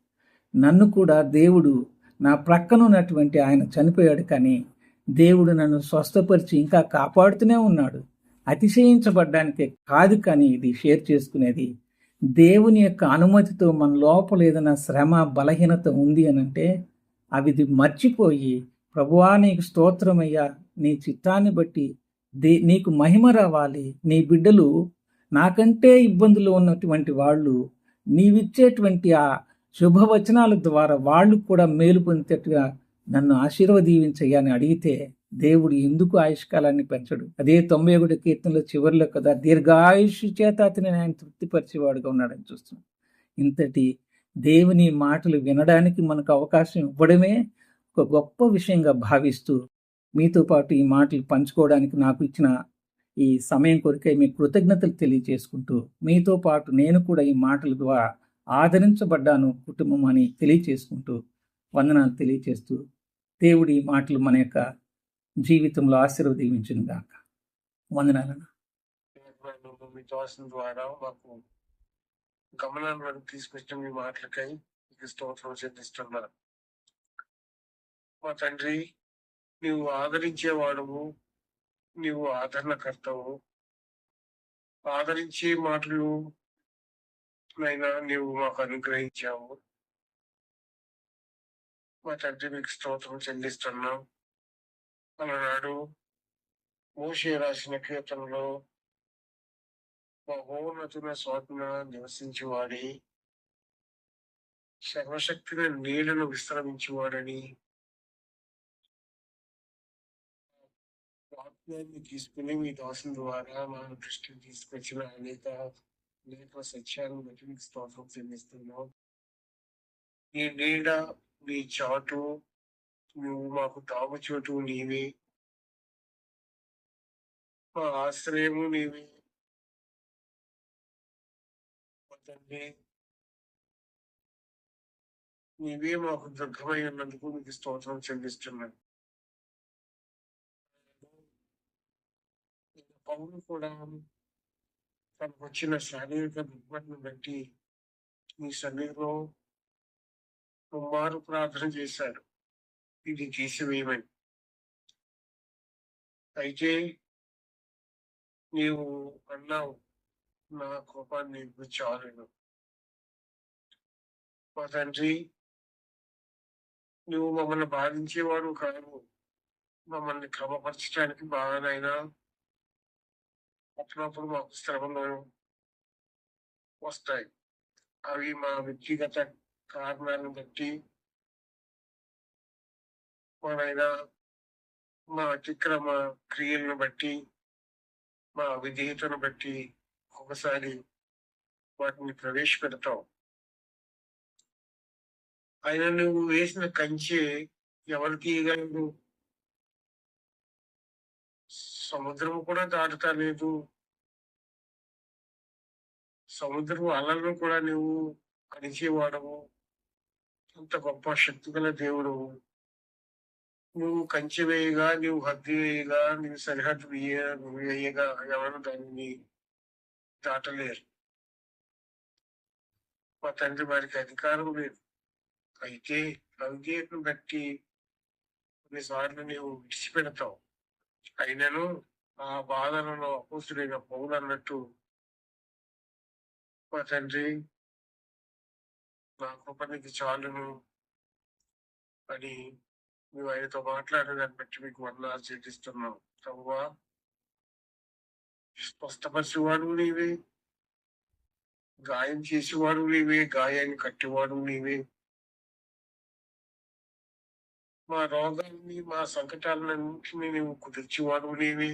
నన్ను కూడా దేవుడు నా ప్రక్కనున్నటువంటి ఆయన చనిపోయాడు, కానీ దేవుడు నన్ను స్వస్థపరిచి ఇంకా కాపాడుతూనే ఉన్నాడు. అతిశయించబడ్డానికే కాదు కానీ ఇది షేర్ చేసుకునేది, దేవుని యొక్క అనుమతితో మన లోపల ఏదైనా శ్రమ బలహీనత ఉంది అనంటే అవి మర్చిపోయి, ప్రభువా నీకు స్తోత్రమయ్యా, నీ చిత్తాన్ని బట్టి నీకు మహిమ రావాలి, నీ బిడ్డలు నాకంటే ఇబ్బందులు ఉన్నటువంటి వాళ్ళు నీవిచ్చేటువంటి ఆ శుభవచనాల ద్వారా వాళ్ళు కూడా మేలు పొందేట్టుగా నన్ను ఆశీర్వదీవించయ్యా అని అడిగితే దేవుడు ఎందుకు ఆయుష్కాలాన్ని పెంచడు? అదే 91 కీర్తనలో చివరిలో కదా, దీర్ఘాయుష్ చేత అతని ఆయన తృప్తిపరిచేవాడుగా ఉన్నాడని చూస్తున్నాం. ఇంతటి దేవుని మాటలు వినడానికి మనకు అవకాశం ఇవ్వడమే ఒక గొప్ప విషయంగా భావిస్తూ, మీతో పాటు ఈ మాటలు పంచుకోవడానికి నాకు ఇచ్చిన ఈ సమయం కొరకై మీ కృతజ్ఞతలు తెలియజేసుకుంటూ, మీతో పాటు నేను కూడా ఈ మాటల ద్వారా ఆదరించబడ్డాను కుటుంబం అని తెలియచేసుకుంటూ వందనాలు తెలియచేస్తూ, దేవుడి మాటలు మన యొక్క జీవితంలో ఆశీర్వదించును గాక. వందనాలను మీ దోషం ద్వారా మాకు గమనాన్ని తీసుకొచ్చిన మీ మాటలకై మీకు స్తోత్రం చెల్లిస్తున్నారు. మా తండ్రి, నీవు ఆదరించేవాడువు, నీవు ఆదరణకర్తవు. ఆదరించే మాటలు నైనా నీవు మాకు అనుగ్రహించావు. మా తండ్రి మీకు స్తోత్రం చెల్లిస్తున్నాం. అలనాడు మోషే రాసిన కీర్తనలో మహోన్నతుల స్వామిన నివసించేవాడి, సర్వశక్తిని నీళ్లను విశ్రమించేవాడని వాక్యాన్ని తీసుకుని మీ దాసుల ద్వారా మా దృష్టికి తీసుకొచ్చిన అనేక సత్యాలను బట్టి మీకు స్తోత్రం చెల్లిస్తున్నాం. నీ నీడ, నీ చాటు, నువ్వు మాకు తాగుచోటు నీవే, మా ఆశ్రయము నీవే. తండ్రి, నీవే మాకు దుర్గమై ఉన్నందుకు మీకు స్తోత్రం చెల్లిస్తున్నాను. పౌలు కూడా తనకు వచ్చిన శారీరక దుర్ఘటను బట్టి నీ సన్నిధిలో ముమ్మారు ప్రార్థన చేశాడు, ఇది తీసివేయమని. అయితే నీవు అన్నావు, నా కోపాన్ని నీకు చాలును. మా తండ్రి, నువ్వు మమ్మల్ని బాధించేవాడు కాదు, మమ్మల్ని క్రమపరచడానికి బాగానైనా అప్పుడప్పుడు మాకు శ్రమలు వస్తాయి. అవి మా వ్యక్తిగత కారణాలను బట్టి, మనైనా మా అతిక్రమ క్రియలను బట్టి, మా విధేయతను బట్టి ఒకసారి వాటిని ప్రవేశపెడతావు. అయినా నువ్వు వేసిన కంచె ఎవరు తీయగలరు? సముద్రము కూడా దాటుతాలేదు. సముద్రము అలలను కూడా నువ్వు అణిచేవాడవు. అంత గొప్ప శక్తి గల దేవుడు. నువ్వు కంచె వేయగా, నువ్వు హద్దు వేయగా, నువ్వు సరిహద్దు వేయగా ఎవరు దానిని దాటలేరు. మా తండ్రి, వారికి అధికారం లేదు. అయితే అవిధేయతను బట్టి కొన్నిసార్లు నీవు విడిచిపెడతావు. అయినను ఆ బాధలలో అపోస్తుడైన పౌలు అన్నట్టు, మా తండ్రి, నా కృపనికి చాలును అని నువ్వు ఆయనతో మాట్లాడిన దాన్ని బట్టి మీకు వందనాలు చెల్లిస్తున్నావు. ప్రభువా, స్పష్టపరిచేవాడు నీవే, గాయం చేసేవాడు నీవే, గాయాన్ని కట్టేవాడు నీవే. మా రోగాన్ని, మా సంకటాలన్నింటినీ నువ్వు కుదిర్చేవాడు నీవే.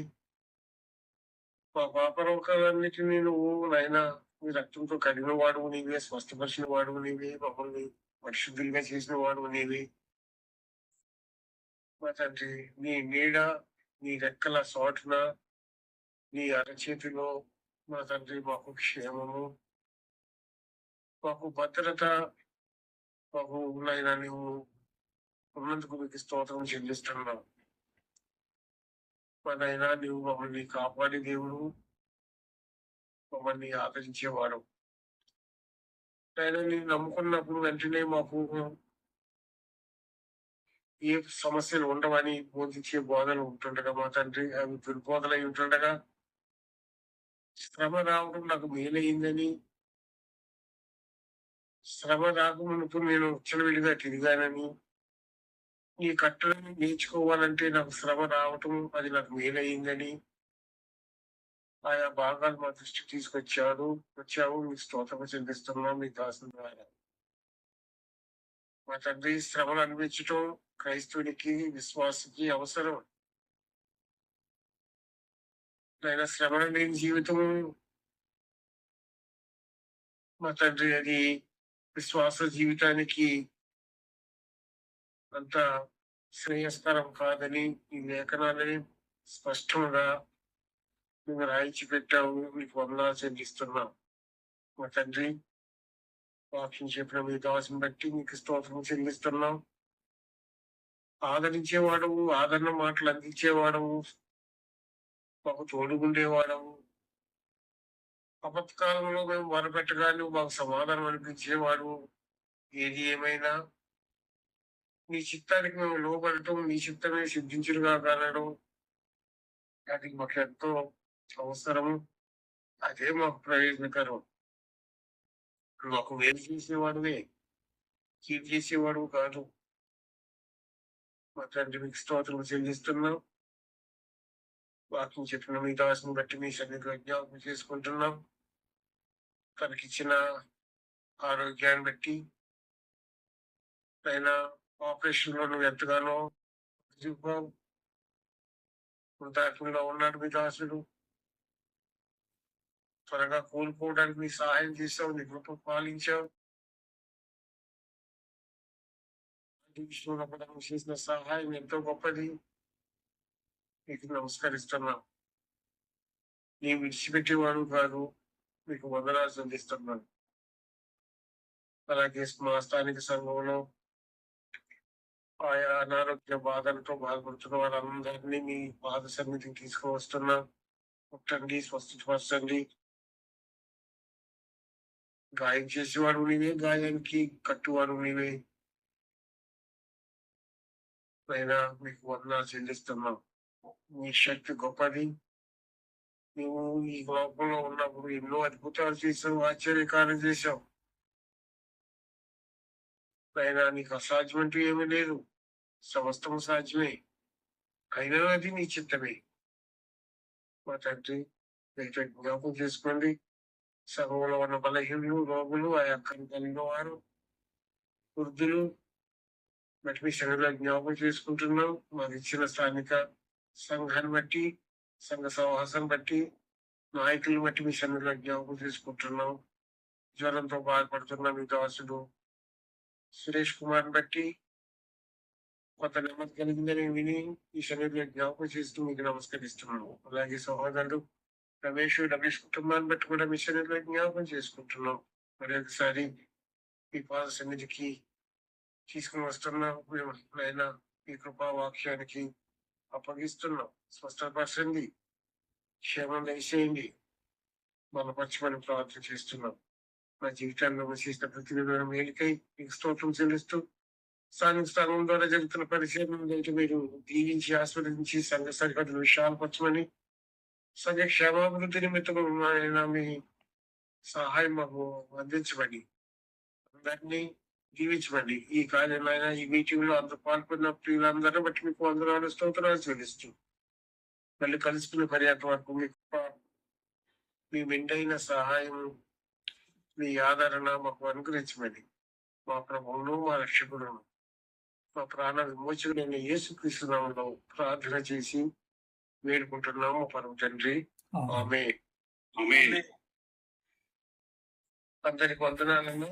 మా పాపరోగాలన్నిటినీ నువ్వు నాయన నీ రక్తంతో కడిగిన వాడు నీవే, స్వస్థపరిచిన వాడు నీవే, మమ్మల్ని పరిశుద్ధులుగా చేసిన వాడు నీవే. మా తండ్రి, నీ నీడ, నీ రెక్కల చోటున, నీ అరచేతిలో మా తండ్రి మాకు క్షేమము, మాకు భద్రత, మాకు నాయన నువ్వు ఉన్నందుకు మీకు స్తోత్రం చెల్లిస్తున్నావు. మా నాయనా నువ్వు మమ్మల్ని కాపాడే దేవుడు, మమ్మల్ని ఆదరించేవాడు. నాయనా నేను నమ్ముకున్నప్పుడు వెంటనే మాకు ఏ సమస్యలు ఉండవని బోధించే బోధనలు ఉంటుండగా మా తండ్రి అవి దుర్బోధలై ఉంటుండగా శ్రమ రావడం నాకు మేలైందని, శ్రమ రాకమునుపు నేను విచ్చలవిడిగా తిరిగానని, నీ కట్టలను నేర్చుకోవాలంటే నాకు శ్రమ రావటం అది నాకు మేలైందని ఆయా భాగాలు మా దృష్టికి వచ్చావు. మీ స్తోత్రం చెల్లిస్తున్నాం మీ దాసుని ద్వారా. మా తండ్రి శ్రమను అనిపించటం క్రైస్తవునికి విశ్వాసకి అవసరం. ఆయన శ్రమ లేని జీవితం మా తండ్రి అది విశ్వాస జీవితానికి అంత శ్రేయస్కరం కాదని ఈ లేఖనాలని స్పష్టంగా మేము రాయించి పెట్టాము. మీకు వందనాలు చెల్లిస్తున్నాం. మా తండ్రి వాక్యం చెప్పిన మీ దాసుని బట్టి మీకు స్తోత్రం చెల్లిస్తున్నాం. ఆదరించేవాడవు, ఆదరణ మాటలు అందించేవాడవు, మాకు తోడుగుండేవాడవు. అపత్కాలంలో మేము మొరపెట్టగానే మాకు సమాధానం అనిపించేవాడు. ఏది ఏమైనా నీ చిత్తానికి మేము లోపడటం, నీ చిత్తమే సిద్ధించుడుగా కానడం అది మాకు ఎంతో అవసరం. అదే మాకు ప్రయోజనకరం. మాకు మేలు చేసేవాడువే, కీడు చేసేవాడు కాదు. మా తండ్రి మీకు స్తోత్రం చెల్లిస్తున్నాం. వాక్యం చెప్పిన మీ దాసుని బట్టి మీ సన్నిధిలో జ్ఞాపకం చేసుకుంటున్నాం. తనకిచ్చిన ఆరోగ్యాన్ని బట్టి ఆయన ఆపరేషన్ లో నువ్వు ఎంతగానో వృద్ధాప్యంలో ఉన్నాడు మీ దాసుడు. త్వరగా కోలుకోవడానికి నీ సహాయం చేసావు, నీ కృప పాలించావు. విషయంలో చేసిన సహాయం ఎంతో గొప్పది. మీకు నమస్కరిస్తున్నాం. నీ విడిచిపెట్టేవాడు కాదు, మీకు వందనాలు చెల్లిస్తున్నాను. అలాగే మా స్థానిక సంఘంలో ఆయా అనారోగ్య బాధలతో బాధపడుతున్న వాళ్ళందరినీ మీ పాద సన్నిధికి తీసుకువస్తున్నా. పుట్టండి, స్వస్థపరచండి. గాయం చేసేవాడు నీవే, గాయానికి కట్టువాడు నీవే. అయినా మీకు వందనాలు చెల్లిస్తున్నాం. మీ శక్తి గొప్పది. నువ్వు ఈ లోకంలో ఉన్నప్పుడు ఎన్నో అద్భుతాలు చేసావు, ఆశ్చర్యకారం చేశావు. అయినా నీకు అసాధ్యం అంటూ ఏమీ లేదు. సమస్తము సాధ్యమే. అయినా అది నీ చిత్తమే. మా తండ్రి జ్ఞాపకం చేసుకోండి. సభలో ఉన్న బలహీనులు, రోగులు, ఆ యొక్క కలిగిన వారు, వృద్ధులు బట్టి మీ శరీరంలో జ్ఞాపకం చేసుకుంటున్నాం. మాకు ఇచ్చిన స్థానిక సంఘాన్ని బట్టి, సంఘ సహవాసాన్ని బట్టి, నాయకులను బట్టి మీ శరీరంలో జ్ఞాపకం చేసుకుంటున్నాం. జ్వరంతో బాధపడుతున్న మీ దాసుడు సురేష్ కుమార్ బట్టి కొంత నెమ్మది కలిగిందని విని ఈ శరీరంలో జ్ఞాపకం చేస్తూ మీకు నమస్కరిస్తున్నాను. అలాగే సహోదరుడు రమేష్ కుటుంబాన్ని బట్టి కూడా మీ శరీరంలో జ్ఞాపకం చేసుకుంటున్నాం. మరి ఒకసారి మీ పాద సన్నిధికి తీసుకుని వస్తున్నాం. మేము ఆయన మీ కృపా వాక్యానికి అప్పగిస్తున్నాం. స్పష్టపరచండి, క్షేమం దయచేయండి, బలపరచమని ప్రార్థన చేస్తున్నాం. నా జీవితాల్లో చేసిన ప్రతి మేలుకై మీకు స్తోత్రం చెల్లిస్తూ స్థానిక స్థానం ద్వారా జరుగుతున్న పరిచయం మీరు దీవించి ఆస్వాదించి సంఘ సరిహద్దులు విశాలపరచమని, సంఘ క్షేమాభివృద్ధి నిమిత్తం ఆయన మీ సహాయం మాకు అందించమని, అందరినీ దీవించమని, ఈ కార్యమైన ఈ మీటింగ్ లో అందరూ పాల్గొన్న ప్రియులందరూ బట్టి మీకు వందనాలు స్తోత్రాలు చెల్లిస్తూ మళ్ళీ కలుసుకున్న పర్యాటక వరకు మీ మెండైన సహాయం, మీ ఆదరణ మాకు అనుగ్రహించమని మా ప్రభువును, మా రక్షకుడును, మా ప్రాణ విమోచకుడైన యేసుక్రీస్తు నామములో ప్రార్థన చేసి వేడుకుంటున్నాము పరమ తండ్రి. ఆమేన్. అందరికి వందనాలను.